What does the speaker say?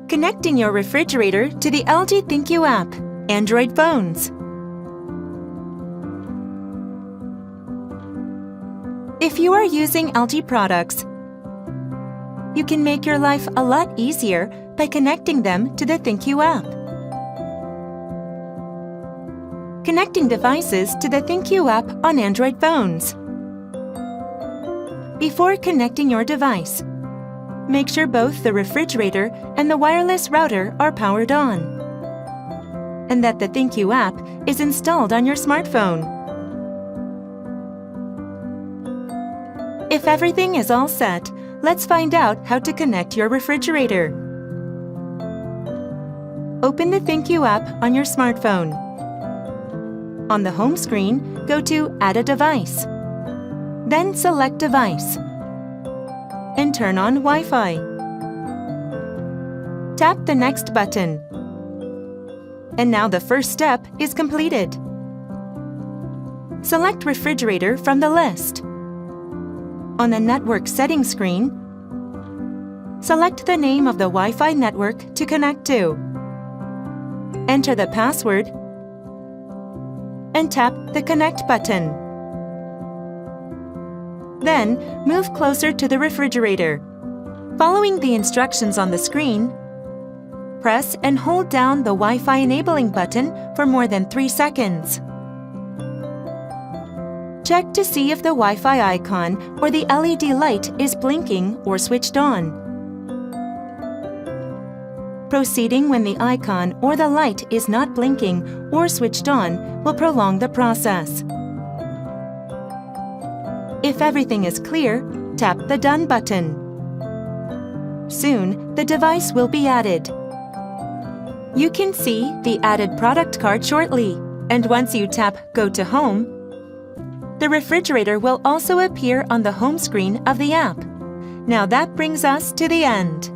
Connecting your refrigerator to the LG ThinQ app, Android phones. If you are using LG products, you can make your life a lot easier by connecting them to the ThinQ app. Connecting devices to the ThinQ app on Android phones. Before connecting your device, make sure both the refrigerator and the wireless router are powered on, and that the ThinQ app is installed on your smartphone. If everything is all set, let's find out how to connect your refrigerator. Open the ThinQ app on your smartphone. On the home screen, go to Add a device. Then select Device and turn on Wi-Fi. Tap the Next button. And now the first step is completed. Select Refrigerator from the list. On the Network Settings screen, select the name of the Wi-Fi network to connect to. Enter the password and tap the Connect button. Then, move closer to the refrigerator. Following the instructions on the screen, press and hold down the Wi-Fi enabling button for more than 3 seconds. Check to see if the Wi-Fi icon or the LED light is blinking or switched on. Proceeding when the icon or the light is not blinking or switched on will prolong the process. If everything is clear, tap the Done button. Soon, the device will be added. You can see the added product card shortly, and once you tap Go to Home, the refrigerator will also appear on the home screen of the app. Now that brings us to the end.